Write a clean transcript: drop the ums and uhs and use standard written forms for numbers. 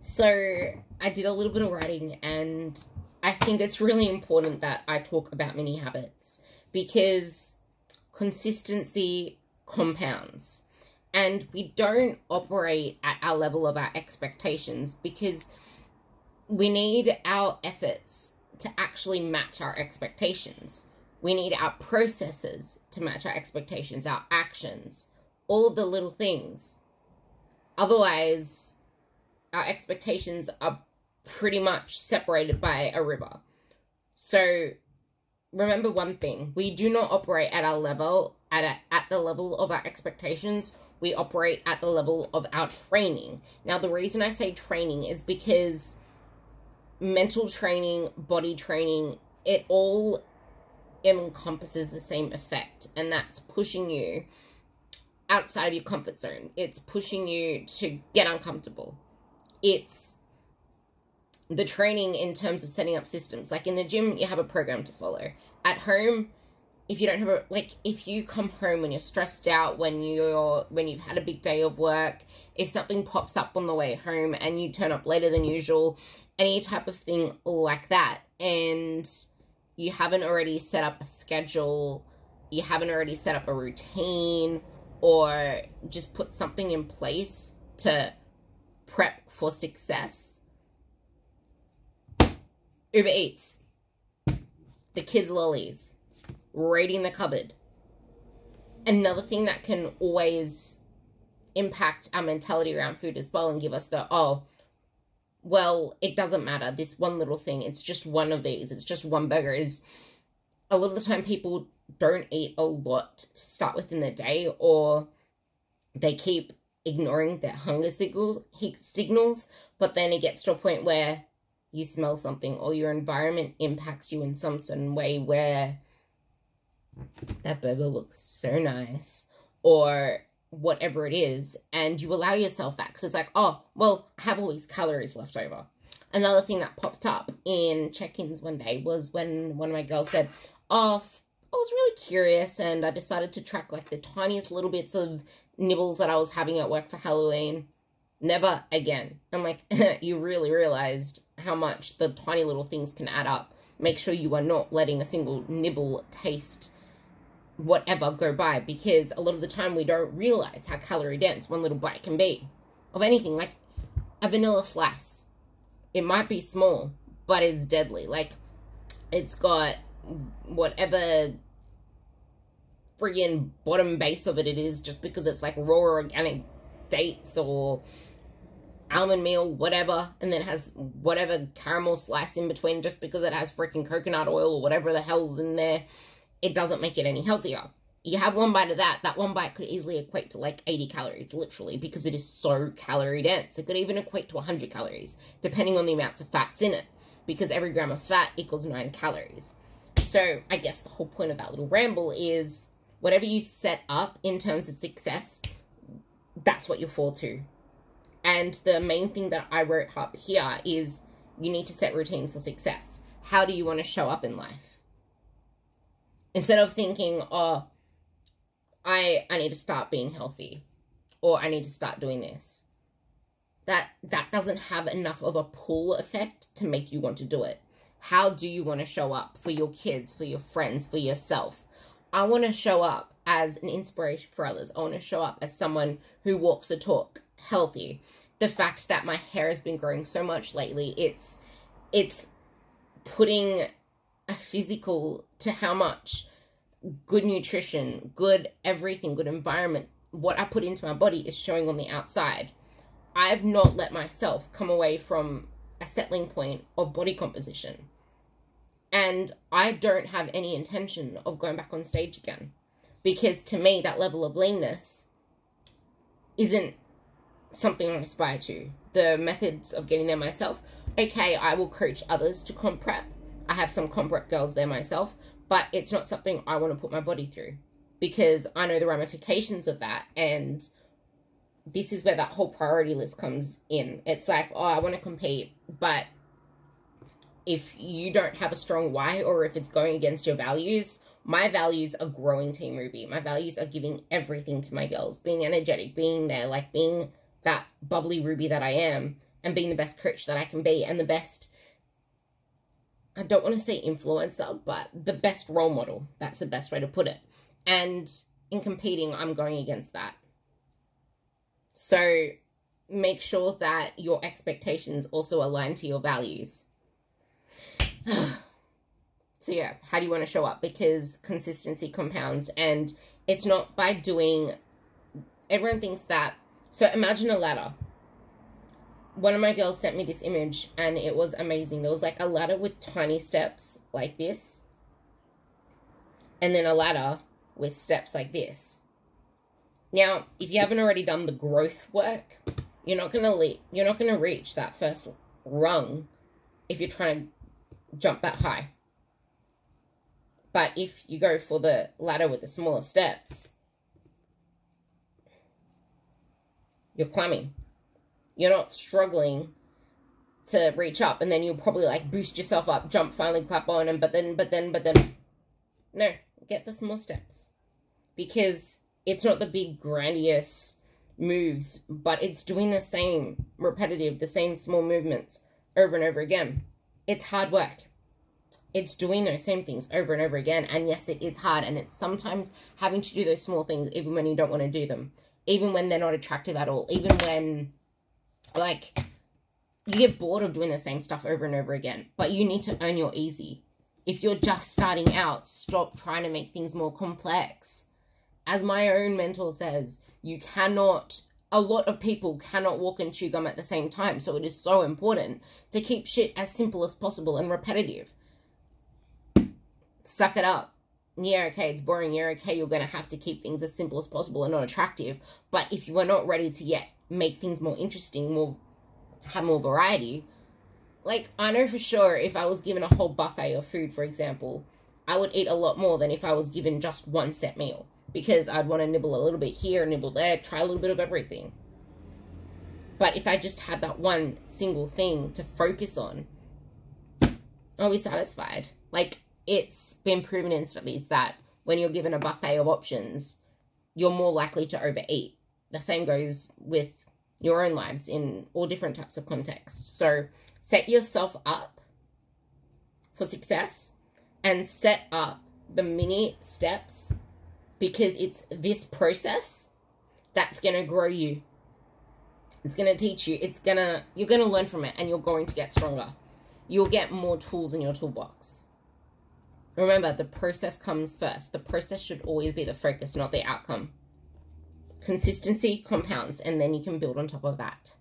So I did a little bit of writing, and I think it's really important that I talk about mini habits because consistency compounds, and we don't operate at our level of our expectations because we need our efforts to actually match our expectations. We need our processes to match our expectations, our actions, all of the little things. Otherwise, our expectations are pretty much separated by a river. So remember one thing: we do not operate at our level, at the level of our expectations. We operate at the level of our training. Now, the reason I say training is because mental training, body training, it all encompasses the same effect, and that's pushing you outside of your comfort zone. It's pushing you to get uncomfortable. It's the training in terms of setting up systems. Like in the gym, you have a program to follow. At home, if you don't have if you come home when you're stressed out, when you've had a big day of work, if something pops up on the way home and you turn up later than usual, any type of thing like that, and you haven't already set up a schedule, you haven't already set up a routine, or just put something in place to prep for success. Uber Eats, the kids' lollies, raiding the cupboard. Another thing that can always impact our mentality around food as well and give us the, oh, well, it doesn't matter, this one little thing, it's just one of these, it's just one burger, is a lot of the time people don't eat a lot to start with in the day, or they keep ignoring their hunger signals, but then it gets to a point where you smell something or your environment impacts you in some certain way where that burger looks so nice, or whatever it is, and you allow yourself that because it's like, oh, well, I have all these calories left over. Another thing that popped up in check-ins one day was when one of my girls said, oh, I was really curious and I decided to track like the tiniest little bits of nibbles that I was having at work for Halloween. Never again. I'm like, you really realized how much the tiny little things can add up. Make sure you are not letting a single nibble, taste, whatever go by, because a lot of the time we don't realize how calorie dense one little bite can be of anything. Like a vanilla slice, it might be small, but it's deadly. Like it's got whatever friggin' bottom base of it is, just because it's like raw organic dates or almond meal, whatever, and then it has whatever caramel slice in between just because it has freaking coconut oil or whatever the hell's in there. It doesn't make it any healthier. You have one bite of that one bite could easily equate to like 80 calories, literally, because it is so calorie dense. It could even equate to 100 calories, depending on the amounts of fats in it, because every gram of fat equals 9 calories. So I guess the whole point of that little ramble is whatever you set up in terms of success, that's what you'll fall to. And the main thing that I wrote up here is you need to set routines for success. How do you want to show up in life? Instead of thinking, oh, I need to start being healthy, or I need to start doing this. That doesn't have enough of a pull effect to make you want to do it. How do you want to show up for your kids, for your friends, for yourself? I want to show up as an inspiration for others. I want to show up as someone who walks the talk, healthy. The fact that my hair has been growing so much lately, it's putting a physical to how much good nutrition, good everything, good environment, what I put into my body is showing on the outside. I've not let myself come away from a settling point of body composition. And I don't have any intention of going back on stage again. Because to me, that level of leanness isn't something I aspire to. The methods of getting there myself, okay, I will coach others to comp prep. I have some comp prep girls there myself, but it's not something I want to put my body through because I know the ramifications of that. And this is where that whole priority list comes in. It's like, oh, I want to compete, but if you don't have a strong why, or if it's going against your values, my values are growing Team Ruby. My values are giving everything to my girls, being energetic, being there, like being that bubbly Ruby that I am, and being the best coach that I can be and the best, I don't want to say influencer, but the best role model. That's the best way to put it. And in competing, I'm going against that. So make sure that your expectations also align to your values. So yeah, how do you want to show up? Because consistency compounds, and it's not by doing, everyone thinks that, so imagine a ladder. One of my girls sent me this image and it was amazing. There was like a ladder with tiny steps like this, and then a ladder with steps like this. Now, if you haven't already done the growth work, you're not going to reach that first rung if you're trying to jump that high. But if you go for the ladder with the smaller steps, you're climbing. You're not struggling to reach up, and then you'll probably like boost yourself up, jump, finally clap on, and but then. No, get the small steps. Because it's not the big grandiose moves, but it's doing the same repetitive, the same small movements over and over again. It's hard work. It's doing those same things over and over again. And yes, it is hard. And it's sometimes having to do those small things even when you don't want to do them. Even when they're not attractive at all. Even when, like, you get bored of doing the same stuff over and over again. But you need to earn your easy. If you're just starting out, stop trying to make things more complex. As my own mentor says, a lot of people cannot walk and chew gum at the same time. So it is so important to keep shit as simple as possible and repetitive. Suck it up. Yeah, okay, it's boring. Yeah, okay, you're going to have to keep things as simple as possible and not attractive. But if you are not ready to yet make things more interesting, have more variety, like, I know for sure if I was given a whole buffet of food, for example, I would eat a lot more than if I was given just one set meal. Because I'd want to nibble a little bit here, nibble there, try a little bit of everything. But if I just had that one single thing to focus on, I'll be satisfied. Like, it's been proven in studies that when you're given a buffet of options, you're more likely to overeat. The same goes with your own lives in all different types of contexts. So set yourself up for success and set up the mini steps, because it's this process that's going to grow you. It's going to teach you. You're going to learn from it, and you're going to get stronger. You'll get more tools in your toolbox. Remember, the process comes first. The process should always be the focus, not the outcome. Consistency compounds, and then you can build on top of that.